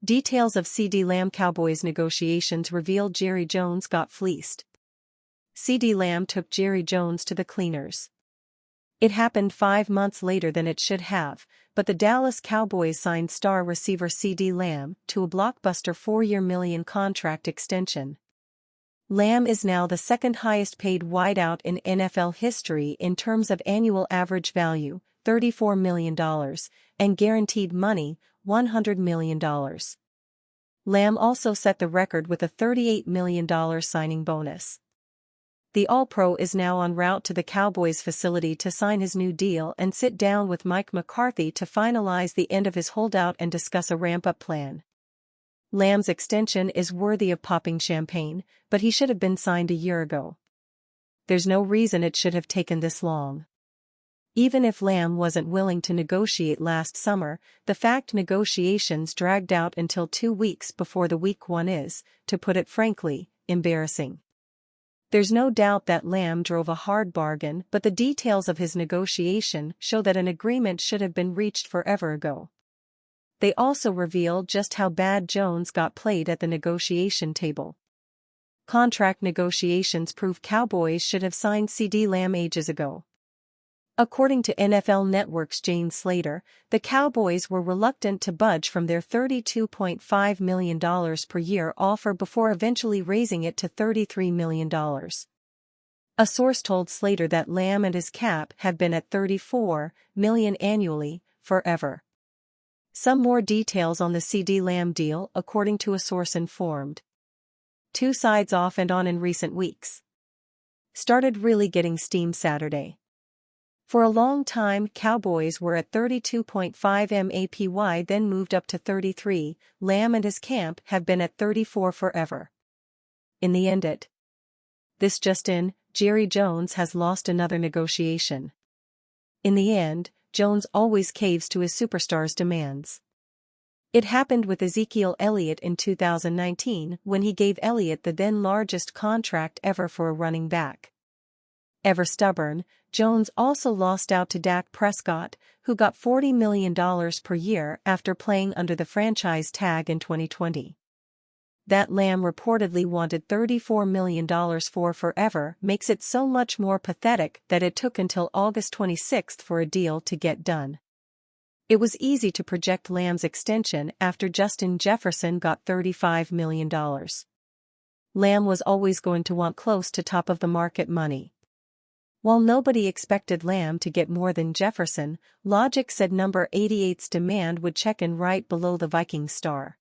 Details of CeeDee Lamb Cowboys negotiations reveal Jerry Jones got fleeced. CeeDee Lamb took Jerry Jones to the cleaners. It happened 5 months later than it should have, but the Dallas Cowboys signed star receiver CeeDee Lamb to a blockbuster 4-year million contract extension. Lamb is now the second highest paid wideout in NFL history in terms of annual average value, $34 million, and guaranteed money, $100 million. Lamb also set the record with a $38 million signing bonus. The All-Pro is now en route to the Cowboys facility to sign his new deal and sit down with Mike McCarthy to finalize the end of his holdout and discuss a ramp-up plan. Lamb's extension is worthy of popping champagne, but he should have been signed a year ago. There's no reason it should have taken this long. Even if Lamb wasn't willing to negotiate last summer, the fact negotiations dragged out until 2 weeks before the Week 1 is, to put it frankly, embarrassing. There's no doubt that Lamb drove a hard bargain, but the details of his negotiation show that an agreement should have been reached forever ago. They also reveal just how bad Jones got played at the negotiation table. Contract negotiations prove Cowboys should have signed CeeDee Lamb ages ago. According to NFL Network's Jane Slater, the Cowboys were reluctant to budge from their $32.5 million per year offer before eventually raising it to $33 million. A source told Slater that Lamb and his cap have been at $34 million annually, forever. Some more details on the CeeDee Lamb deal, according to a source informed. Two sides off and on in recent weeks. Started really getting steam Saturday. For a long time, Cowboys were at 32.5 MAPY, then moved up to 33. Lamb and his camp have been at 34 forever. In the end this just in, Jerry Jones has lost another negotiation. In the end, Jones always caves to his superstar's demands. It happened with Ezekiel Elliott in 2019 when he gave Elliott the then largest contract ever for a running back. Ever stubborn, Jones also lost out to Dak Prescott, who got $40 million per year after playing under the franchise tag in 2020. That Lamb reportedly wanted $34 million for forever makes it so much more pathetic that it took until August 26 for a deal to get done. It was easy to project Lamb's extension after Justin Jefferson got $35 million. Lamb was always going to want close to top-of-the-market money. While nobody expected Lamb to get more than Jefferson, logic said number 88's demand would check in right below the Vikings star.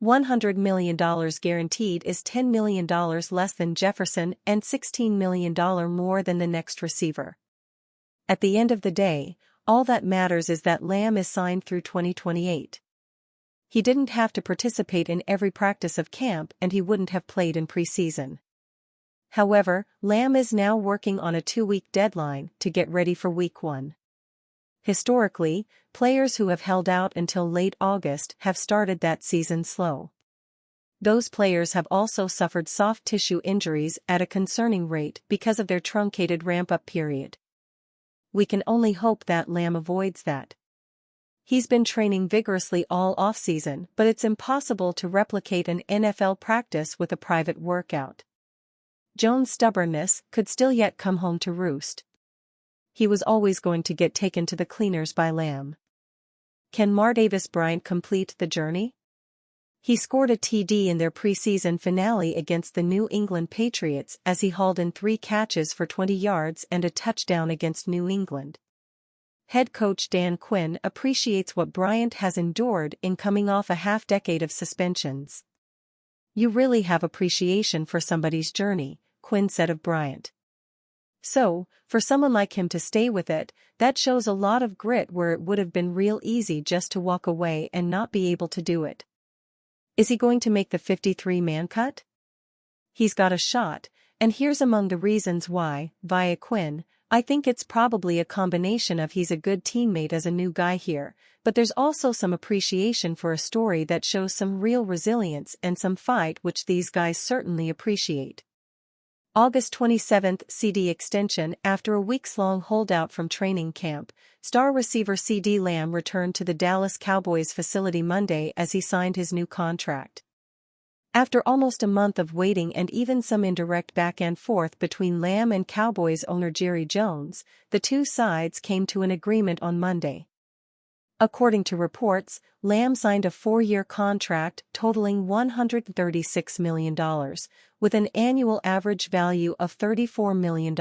$100 million guaranteed is $10 million less than Jefferson and $16 million more than the next receiver. At the end of the day, all that matters is that Lamb is signed through 2028. He didn't have to participate in every practice of camp and he wouldn't have played in preseason. However, Lamb is now working on a 2-week deadline to get ready for Week 1. Historically, players who have held out until late August have started that season slow. Those players have also suffered soft tissue injuries at a concerning rate because of their truncated ramp-up period. We can only hope that Lamb avoids that. He's been training vigorously all offseason, but it's impossible to replicate an NFL practice with a private workout. Jones' stubbornness could still yet come home to roost. He was always going to get taken to the cleaners by Lamb. Can Martavis Bryant complete the journey? He scored a TD in their preseason finale against the New England Patriots as he hauled in 3 catches for 20 yards and a touchdown against New England. Head coach Dan Quinn appreciates what Bryant has endured in coming off a half-decade of suspensions. You really have appreciation for somebody's journey, Quinn said of Bryant. So, for someone like him to stay with it, that shows a lot of grit where it would have been real easy just to walk away and not be able to do it. Is he going to make the 53-man cut? He's got a shot, and here's among the reasons why, via Quinn. I think it's probably a combination of he's a good teammate as a new guy here, but there's also some appreciation for a story that shows some real resilience and some fight which these guys certainly appreciate. August 27 CD extension. After a weeks-long holdout from training camp, star receiver CeeDee Lamb returned to the Dallas Cowboys facility Monday as he signed his new contract. After almost a month of waiting and even some indirect back and forth between Lamb and Cowboys owner Jerry Jones, the two sides came to an agreement on Monday. According to reports, Lamb signed a 4-year contract totaling $136 million, with an annual average value of $34 million.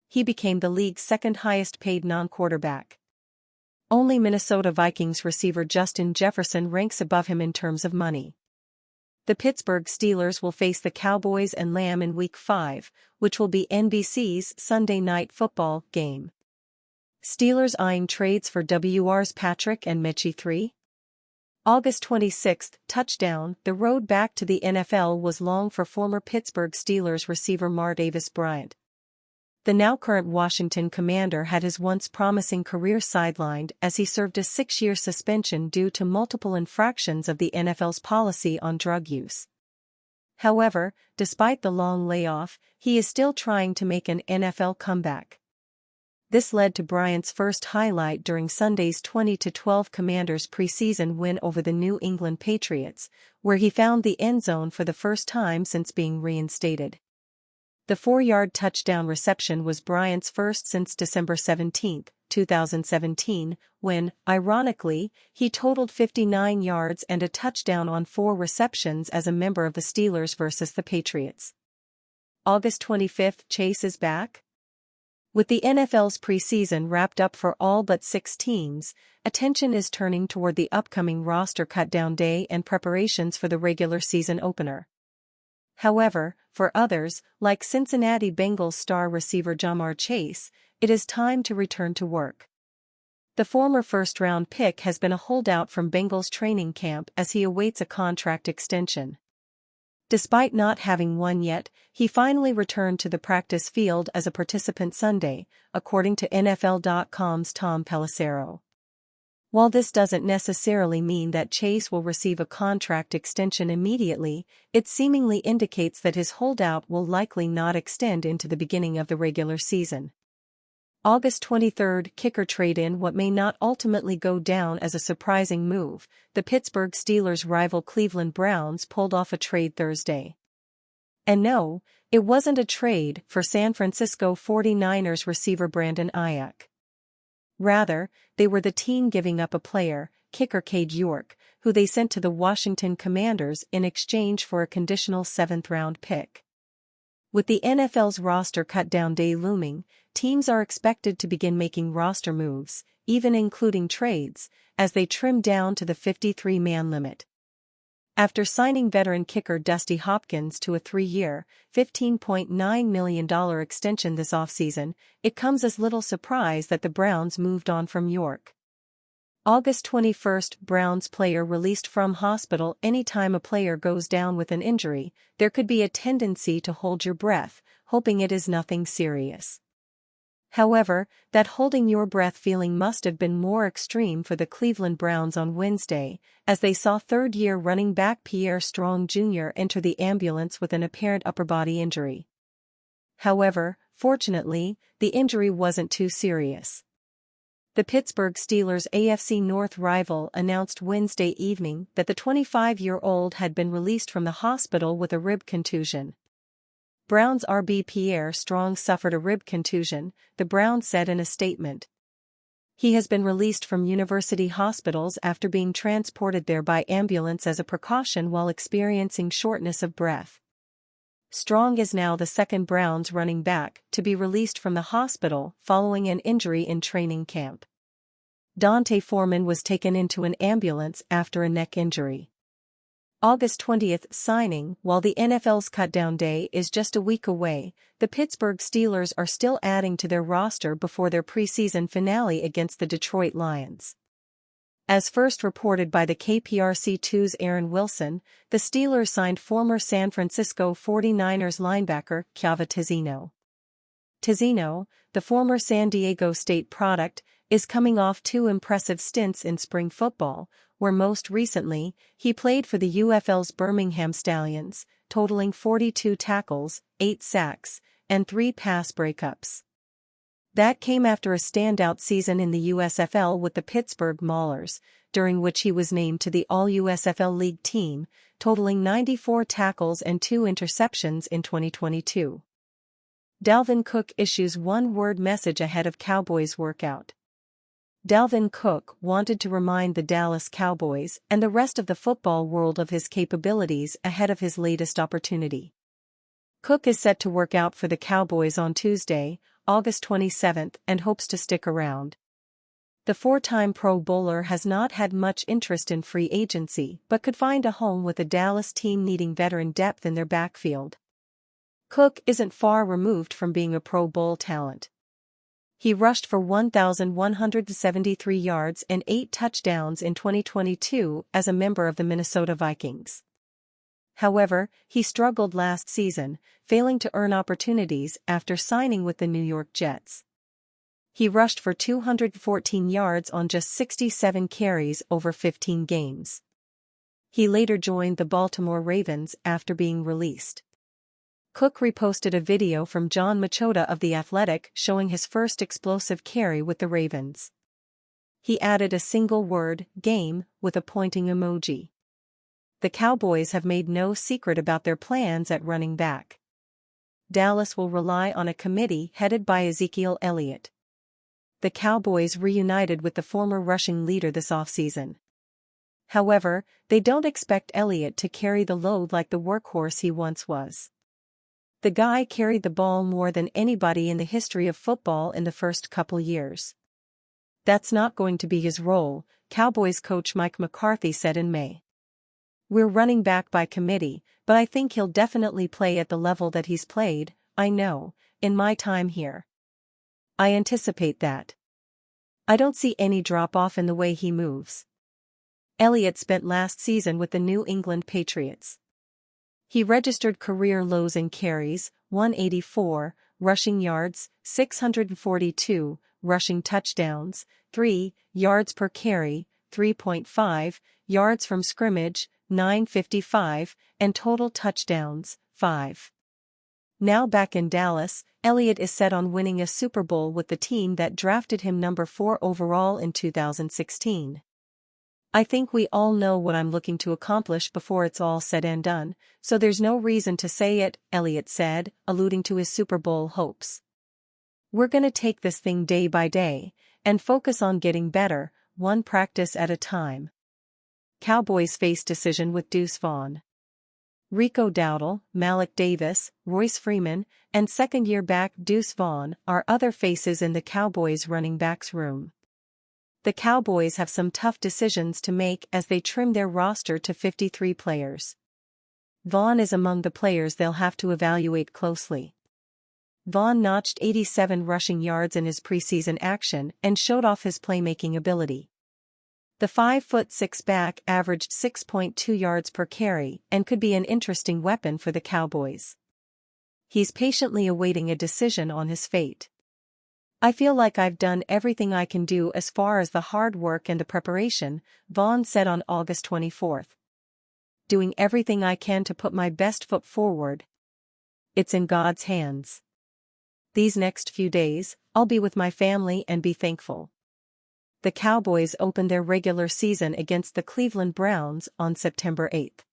He became the league's second highest paid non-quarterback. Only Minnesota Vikings receiver Justin Jefferson ranks above him in terms of money. The Pittsburgh Steelers will face the Cowboys and Lamb in Week 5, which will be NBC's Sunday Night Football game. Steelers eyeing trades for WR's Patrick and Mechie 3? August 26 touchdown. The road back to the NFL was long for former Pittsburgh Steelers receiver Martavis Bryant. The now current Washington Commander had his once promising career sidelined as he served a 6-year suspension due to multiple infractions of the NFL's policy on drug use. However, despite the long layoff, he is still trying to make an NFL comeback. This led to Bryant's first highlight during Sunday's 20-12 Commanders' preseason win over the New England Patriots, where he found the end zone for the first time since being reinstated. The 4-yard touchdown reception was Bryant's first since December 17, 2017, when, ironically, he totaled 59 yards and a touchdown on 4 receptions as a member of the Steelers versus the Patriots. August 25 Chase is back? With the NFL's preseason wrapped up for all but 6 teams, attention is turning toward the upcoming roster cut-down day and preparations for the regular season opener. However, for others, like Cincinnati Bengals star receiver Ja'Marr Chase, it is time to return to work. The former first-round pick has been a holdout from Bengals training camp as he awaits a contract extension. Despite not having one yet, he finally returned to the practice field as a participant Sunday, according to NFL.com's Tom Pelissero. While this doesn't necessarily mean that Chase will receive a contract extension immediately, it seemingly indicates that his holdout will likely not extend into the beginning of the regular season. August 23 kicker trade-in. What may not ultimately go down as a surprising move, the Pittsburgh Steelers' rival Cleveland Browns pulled off a trade Thursday. And no, it wasn't a trade for San Francisco 49ers receiver Brandon Ayuk. Rather, they were the team giving up a player, kicker Cade York, who they sent to the Washington Commanders in exchange for a conditional 7th-round pick. With the NFL's roster cut-down day looming, teams are expected to begin making roster moves, even including trades, as they trim down to the 53-man limit. After signing veteran kicker Dusty Hopkins to a 3-year, $15.9 million extension this offseason, it comes as little surprise that the Browns moved on from York. August 21 Browns player released from hospital. Anytime a player goes down with an injury, there could be a tendency to hold your breath, hoping it is nothing serious. However, that holding your breath feeling must have been more extreme for the Cleveland Browns on Wednesday, as they saw third-year running back Pierre Strong Jr. enter the ambulance with an apparent upper body injury. However, fortunately, the injury wasn't too serious. The Pittsburgh Steelers' AFC North rival announced Wednesday evening that the 25-year-old had been released from the hospital with a rib contusion. Browns RB Pierre Strong suffered a rib contusion, the Browns said in a statement. He has been released from university hospitals after being transported there by ambulance as a precaution while experiencing shortness of breath. Strong is now the second Browns running back to be released from the hospital following an injury in training camp. Dante Foreman was taken into an ambulance after a neck injury. August 20 signing. While the NFL's cut-down day is just a week away, the Pittsburgh Steelers are still adding to their roster before their preseason finale against the Detroit Lions. As first reported by the KPRC2's Aaron Wilson, the Steelers signed former San Francisco 49ers linebacker Chiava Tizzino. Tizzino, the former San Diego State product, is coming off 2 impressive stints in spring football, where most recently, he played for the UFL's Birmingham Stallions, totaling 42 tackles, 8 sacks, and 3 pass breakups. That came after a standout season in the USFL with the Pittsburgh Maulers, during which he was named to the All-USFL League team, totaling 94 tackles and 2 interceptions in 2022. Dalvin Cook issues one-word message ahead of Cowboys workout. Dalvin Cook wanted to remind the Dallas Cowboys and the rest of the football world of his capabilities ahead of his latest opportunity. Cook is set to work out for the Cowboys on Tuesday, August 27, and hopes to stick around. The 4-time Pro Bowler has not had much interest in free agency but could find a home with a Dallas team needing veteran depth in their backfield. Cook isn't far removed from being a Pro Bowl talent. He rushed for 1,173 yards and 8 touchdowns in 2022 as a member of the Minnesota Vikings. However, he struggled last season, failing to earn opportunities after signing with the New York Jets. He rushed for 214 yards on just 67 carries over 15 games. He later joined the Baltimore Ravens after being released. Cook reposted a video from John Machota of The Athletic showing his first explosive carry with the Ravens. He added a single word, "game," with a pointing emoji. The Cowboys have made no secret about their plans at running back. Dallas will rely on a committee headed by Ezekiel Elliott. The Cowboys reunited with the former rushing leader this offseason. However, they don't expect Elliott to carry the load like the workhorse he once was. The guy carried the ball more than anybody in the history of football in the first couple years. That's not going to be his role, Cowboys coach Mike McCarthy said in May. "We're running back by committee, but I think he'll definitely play at the level that he's played, I know, in my time here. I anticipate that. I don't see any drop-off in the way he moves." Elliott spent last season with the New England Patriots. He registered career lows in carries, 184, rushing yards, 642, rushing touchdowns, 3, yards per carry, 3.5, yards from scrimmage, 955, and total touchdowns, 5. Now back in Dallas, Elliott is set on winning a Super Bowl with the team that drafted him number 4 overall in 2016. "I think we all know what I'm looking to accomplish before it's all said and done, so there's no reason to say it," Elliott said, alluding to his Super Bowl hopes. "We're gonna take this thing day by day, and focus on getting better, one practice at a time." Cowboys face decision with Deuce Vaughn. Rico Dowdle, Malik Davis, Royce Freeman, and second-year back Deuce Vaughn are other faces in the Cowboys' running backs room. The Cowboys have some tough decisions to make as they trim their roster to 53 players. Vaughn is among the players they'll have to evaluate closely. Vaughn notched 87 rushing yards in his preseason action and showed off his playmaking ability. The 5'6" back averaged 6.2 yards per carry and could be an interesting weapon for the Cowboys. He's patiently awaiting a decision on his fate. "I feel like I've done everything I can do as far as the hard work and the preparation," Vaughn said on August 24. "Doing everything I can to put my best foot forward. It's in God's hands. These next few days, I'll be with my family and be thankful." The Cowboys opened their regular season against the Cleveland Browns on September 8.